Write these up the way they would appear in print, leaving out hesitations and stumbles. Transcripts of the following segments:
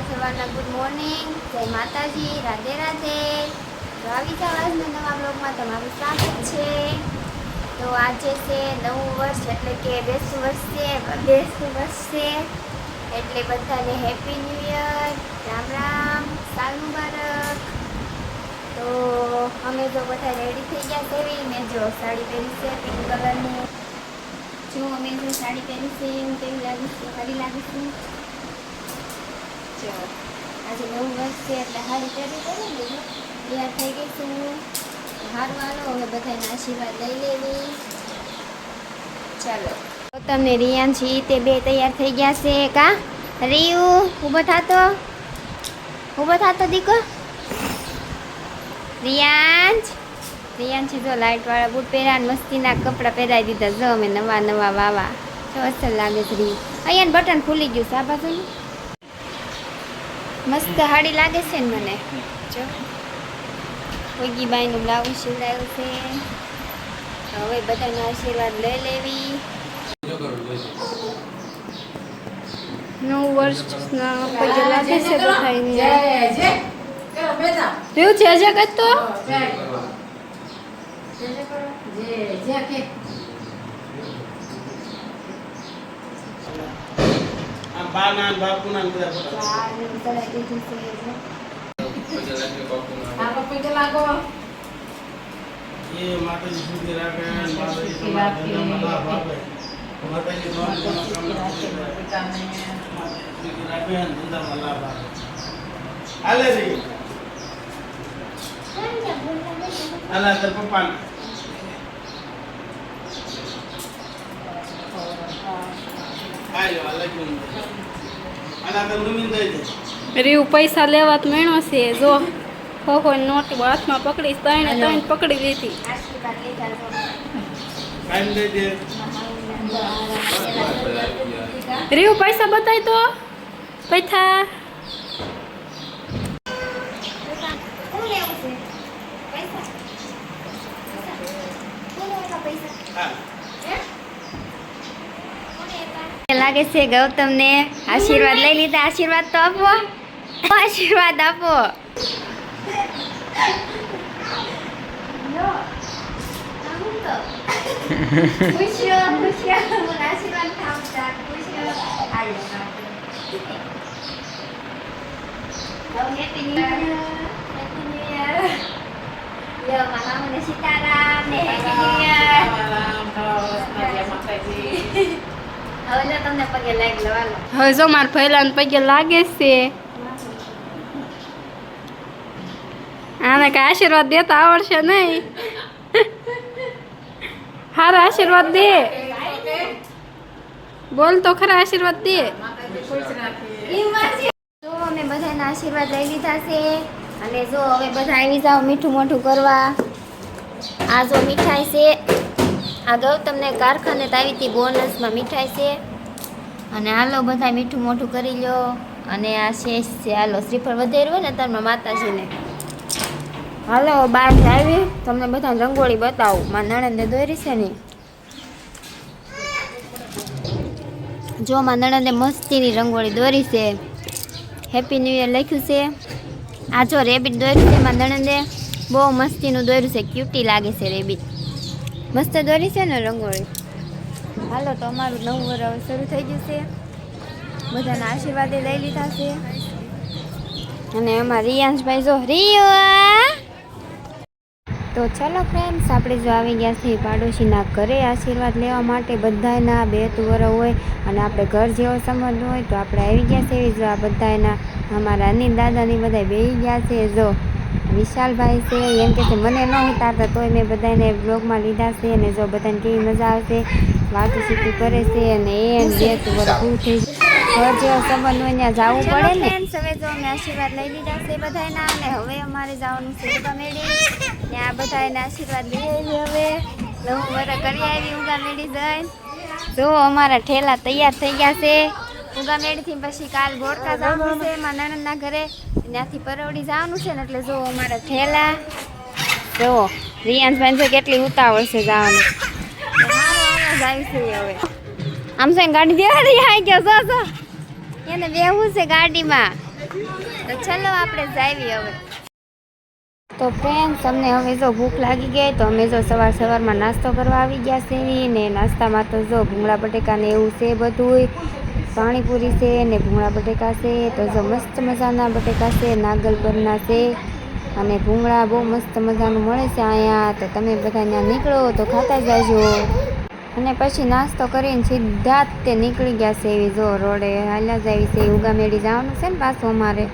સવારના good morning, જય માતાજી, રાધે રાધે. તો આવી જાવ આજના નવા બ્લોગમાં તમારું સ્વાગત છે. તો આજે છે નવું વર્ષ, એટલે કે બેસતું વર્ષ છે. એટલે બધાને happy new year, Ram Ram, સાલ મુબારક. તો અમે જો બધા રેડી થઈ ગયા છે. મેં જો સાડી પહેરી છે પિંક કલરની. જો અમે જો સાડી પહેરી છે કેવી લાગી છે, સારી લાગી છે. જો આજે નવું વર્ષ છે એટલે સાડી પહેરી પડે ને, તૈયાર થઈ ગઈ છું. સારું હાલો હવે બધાના આશીર્વાદ લઈ લેવી. ચાલો તમને રિયાન છે તે બે તૈયાર થઈ ગયા છે. કા રિયુ ઊભો થાતો દીકો. રિયાન છે જો લાઇટવાળા બૂટ પહેર્યા, મસ્તીના કપડાં પહેરાવી દીધા. જો અમે નવા વાવા જો અસર લાગે છે. રિયુ અહીંયા બટન ખુલી ગયું છે આ બાજુ. મસ્ત સાડી લાગે છે ને મને. જો ઓગી બાઈનું બ્લાઉઝ સિવડાવ્યું છે. હવે બધાના આશીર્વાદ લઈ લેવી. નવું વર્ષના પગે લાગે છે બધાને. કેવું છે જગત? તો બાના બાપુના બધા એ માતાજી સુધી રાખે, માતાજી તમારા ધંધામાં લાભ આપે, માતાજી તમારા રાખે ધંધામાં લાભ આપે. હાલે રે હાલા તાર પપ્પાને રીવ પૈસા લેવા તો મેણો છે. જો કોઈ નોટ હાથમાં પકડી ત્રણ પકડી લીધી. રીવ પૈસા બતાય તો પૈસા લાગે છે ગૌતમ ને આશીર્વાદ લઈ લીધા. આશીર્વાદ તો આપો, આશીર્વાદ આપો. સીતારામ ને હેપી ન્યુ યર. હવે તમને પગે લાગી લેવાનો. હવે જો મારા પહેલાને પગે લાગે છે. આને કઈ આશીર્વાદ દેતા આવડશે નહીં. હારા આશીર્વાદ દે, બોલ તો ખરા આશીર્વાદ દે. તો અમે બધાના આશીર્વાદ લઈ લીધા છે. અને જો હવે બધા આવી જાઓ મીઠું મોઠું કરવા. આ જો મીઠાઈ છે, આ ગૌતમને કારખાને આવી હતી બોનસમાં મીઠાઈ છે. અને હાલો બધા મીઠું મોઠું કરી લો. અને આ શેષ છે. હાલો શ્રીફળ વધેર હોય ને તારમાં માતાજીને. હાલો બહાર આવી તમને બધા રંગોળી બતાવું. મારા નણંદને દોરી છે ને, જો મારા નણંદે મસ્તીની રંગોળી દોરી છે. હેપી ન્યૂ યર લખ્યું છે. આ જો રેબિટ દોર્યું છે મારા નણંદે, બહુ મસ્તીનું દોર્યું છે. ક્યુટી લાગે છે રેબિટ, મસ્ત દોરી છે ને રંગોળી. હાલો તો અમારું નવું વર્ષ શરૂ થઈ ગયું છે. બધાના આશીર્વાદ લઈ લીધા છે. અને અમારા રિયાંશભાઈ જો તો ચલો ફ્રેન્ડ્સ, આપણે જો આવી ગયા છીએ પાડોશીના ઘરે આશીર્વાદ લેવા માટે. બધાના બેતું વરસ હોય અને આપણે ઘર જેવો સંબંધ હોય તો આપણે આવી ગયા છીએ. જો આ બધાના અમારા અનિલ દાદાની બધા બેસી ગયા છે. જો વિશાલભાઈ છે, એમ કે મને ન ઉતારતા તોય મેં બધાને બ્લોગમાં લીધા છે. અને જો બધાને કેવી મજા આવશે, વાતું સીતું કરે છે. અને એ બેતું વરસ પૂરું થઈ ઘર જેવો સંબંધ હોય ત્યાં જવું પડે ને. હવે જો અમે આશીર્વાદ લઈ લીધા છે બધાના. અને હવે અમારે જવાનું છે ઉગા મેળી. ત્યાં બધાના આશીર્વાદ લઈ આવી. હવે નવું વરસ કરી આવી ઉગા મેળી જઈને. જો અમારા ઠેલા તૈયાર થઈ ગયા છે. ઉગા મેળીથી પછી કાલ ગોળકા જવાનું છે મારા નણંદના ઘરે, ત્યાંથી પરવડી જવાનું છે ને. એટલે જો અમારા ઠેલા જો રિયાંશભાઈ જો કેટલી ઉતાવળ છે જવાનું. જાય છે હવે આમ છે ગાડી દેવા આવી ગયો. જો એને બેહવું છે ગાડીમાં. તો ચલો આપણે જાવી હવે. તો ફ્રેન્ડ્સ અમને હવે જો ભૂખ લાગી ગઈ તો અમે જો સવારમાં નાસ્તો કરવા આવી ગયા છે ને નાસ્તામાં તો જો ભૂંગળા બટેકા ને એવું છે બધુંય. પાણીપુરી છે ને ભૂંગળા બટેકા છે. તો જો મસ્ત મજાના બટેકા છે નાગલપરના છે અને ભૂંગળા બહુ મસ્ત મજાનું મળે છે અહીંયા. તો તમે બધા ત્યાં નીકળો તો ખાતા જાજો. અને પછી નાસ્તો કરીને સીધા જ તે નીકળી ગયા છે એવી જો રોડે હાલ્યા જાય છે. ઉગામેડી જવાનું છે ને પાછું અમારે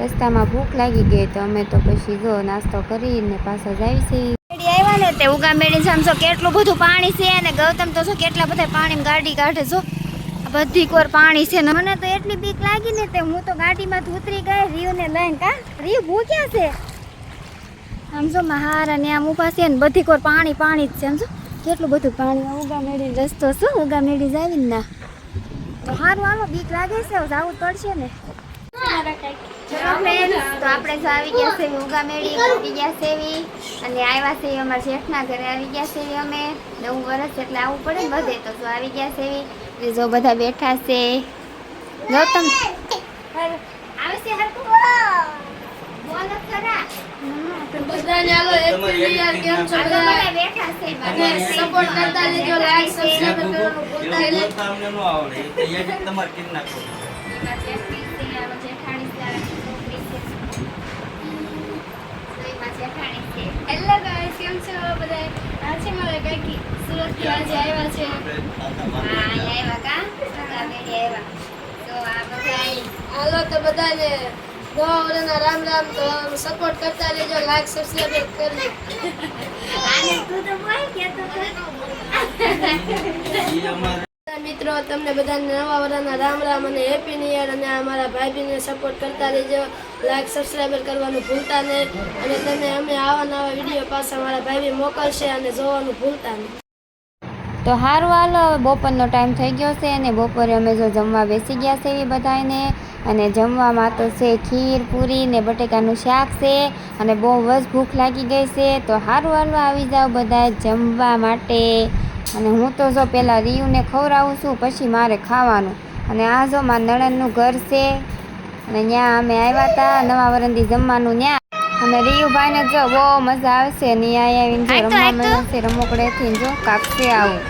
રસ્તામાં ભૂખ લાગી ગઈ તો અમે તો પછી જો નાસ્તો કરીને પાછા જાય છે. આવ્યા ને તે ઉગામેડી સમજો કેટલું બધું પાણી છે અને ગૌતમ તો જો કેટલા બધા પાણીમાં ગાડી કાઢે છો. બધી કોર પાણી છે ને મને તો એટલી બીક લાગી ને તે હું તો ગાડીમાંથી ઉતરી ગઈ રીયુને લઈને. કા રીયુ ભૂખ્યા છે આમ જો મહારા ને આમ ઊભા છે ને બધી કોર પાણી પાણી જ છે. સમજો કેટલું બધું પાણી. ઉગામેડી રસ્તો શું ઉગામેડી જાવી ના તો સારું હાલો બીક લાગે છે જવું પડશે ને. તો આપણે જો આવી ગયા છે ઉગામેડી પહોંચી ગયા છે અને આવ્યા છે અમારા શેઠના ઘરે આવી ગયા છે અમે 9 વર્ષ એટલે આવવું પડે ને બધે. તો જો આવી ગયા છે જો બધા બેઠા છે. ગૌતમ આવે છે હરકું બોલો ખરા બધાને હાલો હેપી ન્યુ યર. કેમ છો બધા? બેઠા છે અને સપોર્ટ કરતા રહેજો, લાઈક સબસ્ક્રાઇબ કરવાનું ભૂલતા નહીં. બોલતા અમને ન આવડે એ તો એડિટ તમારે કરી નાખો. હેલો ગાઈસ, કેમ છો બધા? આ છે મારા કાકી સુરત થી આજે આવ્યા છે. હાલો તો બધાને નવા વર્ષના રામ રામ. તો સપોર્ટ કરતા રહેજો, લાઈક સબસ્ક્રાઇબ કરજો. ઈ અમારે મિત્રો તમને બધાને નવા વર્ષના રામ રામ અને હેપી ન્યુ યર. અને અમારા ભાઈબીને સપોર્ટ કરતા રહેજો, લાઈક સબસ્ક્રાઈબર કરવાનું ભૂલતા નહીં. અને તમે અમે આવા નવા વિડીયો પાછા અમારા ભાઈબી મોકલશે અને જોવાનું ભૂલતા નહીં. તો સારું હાલો બપોરનો ટાઈમ થઈ ગયો છે અને બપોરે અમે જો જમવા બેસી ગયા છે એ બધાને. અને જમવામાં તો છે ખીર પૂરી ને બટેકાનું શાક છે અને બહુ જ ભૂખ લાગી ગઈ છે. તો સારું હાલો આવી જાઓ બધા જમવા માટે. અને હું તો જો પહેલાં રીયુને ખવડાવું છું પછી મારે ખાવાનું. અને આ જો મારા નણંદનું ઘર છે અને ત્યાં અમે આવ્યા હતા નવા વરંદી જમવાનું. ત્યાં અને રીયુભાઈને જો બહુ મજા આવશે ને અહીંયા આવીને જો રમવા મળશે રમકડેથી જો કાપશે આવું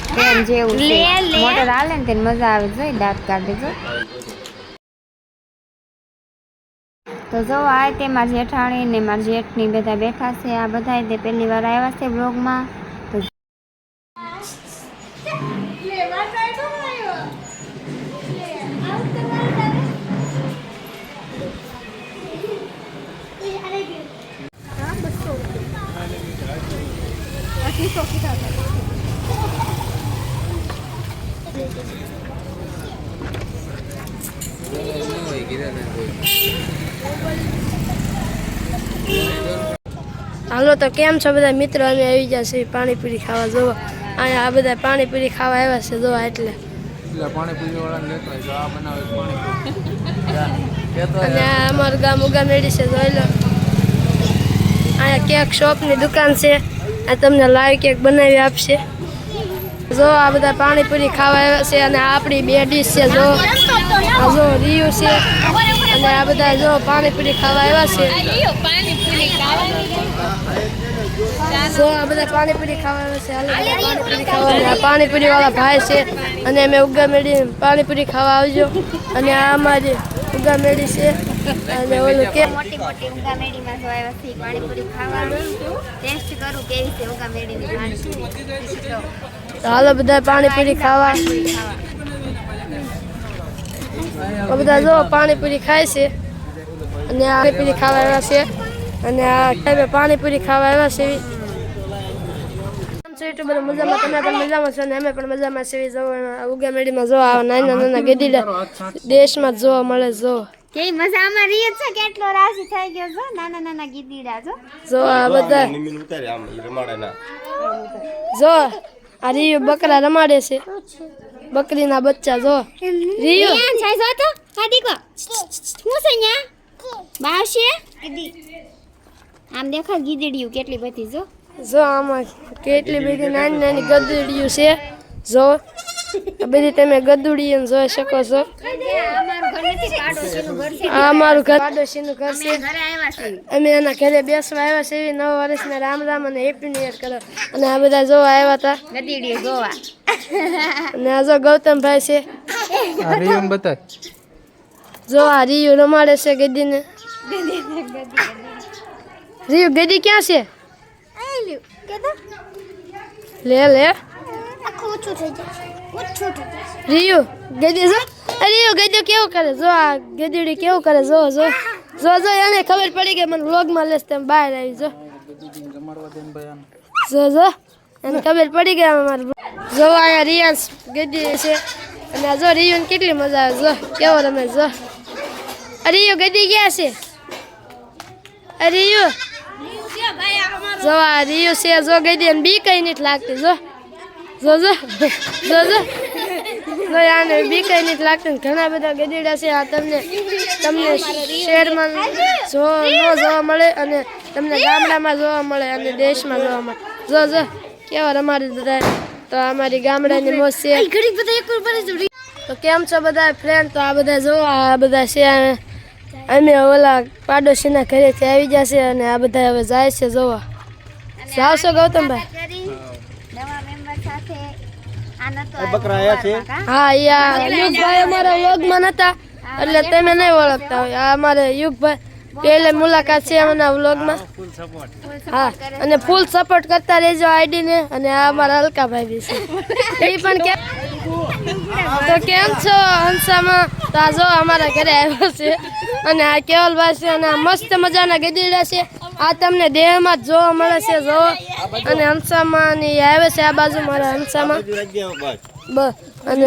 ટ્રેન જેવું છે મોટર હાલે ને તેને મજા આવે જોઈ દાંત કાઢે જો. તો જો આ તે મારા જેઠાણી ને મારા જેઠની બધા બેઠા છે. આ બધા તે પહેલી વાર આવ્યા છે બ્લોગમાં. તો હાલો તો કેમ છો બધા મિત્રો? અમે આવી ગયા છીએ પાણીપુરી ખાવા. જોવો અહીંયા આ બધા પાણીપુરી ખાવા આવ્યા છે જોવા. એટલે અને આ અમારું ગામ ઉગામેડી છે જોઈ લો. અહીંયા કેક શોપની દુકાન છે. આ તમને લાઈવ કેક બનાવી આપશે. જો આ બધા પાણીપુરી ખાવા આવ્યા છે અને આ આપણી બે ડીશ છે. જો આ જો રીયુ છે અને આ બધા જો પાણીપુરી ખાવા આવ્યા છે. જો આ બધા પાણીપુરી ખાવા આવ્યા છે. હાલો પાણીપુરી ખાવા. પાણીપુરી વાળા ભાઈ છે અને અમે ઉગામેડી પાણીપુરી ખાવા આવજો. અને આ અમારી ઉગામેડી છે અને ઓલું કે મોટી મોટી ઉગામેડીમાં જો આવ્યા છે પાણીપુરી ખાવાનું. ટેસ્ટ કરું કેવી છે ઉગામેડીની પાણીપુરી. તો હાલો બધા પાણીપુરી ખાવા. બધા જો પાણીપુરી ખાય છે અને આ પાણીપુરી ખાવા આવ્યા છે. અને આ પાણીપુરી ખાવા આવ્યા છે. યુટ્યુબર મજામાં, તમે પણ મજામાં છો ને અમે પણ મજામાં છીએ. જો ઉગામેડીમાં જો આ નાના નાના ગધેડા દેશમાં જોવા મળે. જો કેવી મજા અમારી રીત છે કેટલો રાશી થઈ ગયો જો નાના નાના ગીદીડા જો આ બધા જો આ રીયુ બકરા રમાડે છે. બકરીના બચ્ચા જો રીયુ છે જો તો આ દીકો હું છે ન્યા બાવશે આમ દેખો ગીદડીયું કેટલી બધી જો. જો આમાં કેટલી બધી નાની નાની ગધેડીયું છે. જો આ બધી તમે ગદુડી એમ જોઈ શકો છો. અમારું ઘર નથી, પાડોશીનું ઘર છે. આ અમારું ઘર પાડોશીનું ઘર છે. ઘરે આવ્યા છે. અમે એના ઘરે બેસવા આવ્યા છે. એવી 9 વર્ષના રામ રામ અને હેપી ન્યુ યર કરો. અને આ બધા જોવા આવ્યા હતા. ગદીડીએ જોવા. અને આ જો ગૌતમભાઈ છે. જો આ રીયુ રમાડે છે ગદીને. રીયુ ગદી ક્યાં છે? લે રીયુ ગદી જો. રીયુ ગદી કેવું કરે જો. આ ગદીડી કેવું કરે જો. એને ખબર પડી કે મને વ્લોગમાં લેસ તેમ બહાર આવી જો. એને ખબર પડી કે અમારે જો અહીંયા રિયાન્સ ગદી છે. અને આ જો રીયુને કેટલી મજા આવે જો કેવો રમે જો. રીયુ ગદી ક્યાં છે? રીયુ જો આ રીયુ છે જો ગદી અને બી કઈ નથી લાગતી જો. આને બી કઈ નથી લાગતી. ઘણા બધા ગદીડા છે. આ તમને શહેરમાં જો ન જોવા મળે અને તમને ગામડામાં જોવા મળે અને દેશમાં જોવા મળે. જો કેવા રમાડી બધા. તો અમારી ગામડાની મોજ છે. તો કેમ છો બધા ફ્રેન્ડ? તો આ બધા જો આ બધા છે. અમે ઓલા પાડોશીના ઘરેથી આવી ગયા છે અને આ બધા હવે જાય છે જોવા. આવશો ગૌતમભાઈ? નવા મેમ્બર સાથે આ નતો બકરા આયા છે. હા યુગભાઈ અમારા વ્લોગમાં નતા એટલે તમે નહીં ઓળખતા હોય. આ અમારે યુગભાઈ પહેલે મુલાકાત છે અમારા વ્લોગમાં. હા અને ફૂલ સપોર્ટ કરતા રહેજો આઈડી ને. અને આ અમારા અલકાભાઈ બી છે. એ પણ કે તો કેમ છો હંસામાં? તો આ જો અમારા ઘરે આવ્યો છે અને આ કેવલભાઈ છે. અને આ મસ્ત મજાના ગદીડા છે. આ તમને દેહમાં જ જોવા મળે છે જો. અને હંસામાં ની આવે છે આ બાજુ મારા હંસામાં. અને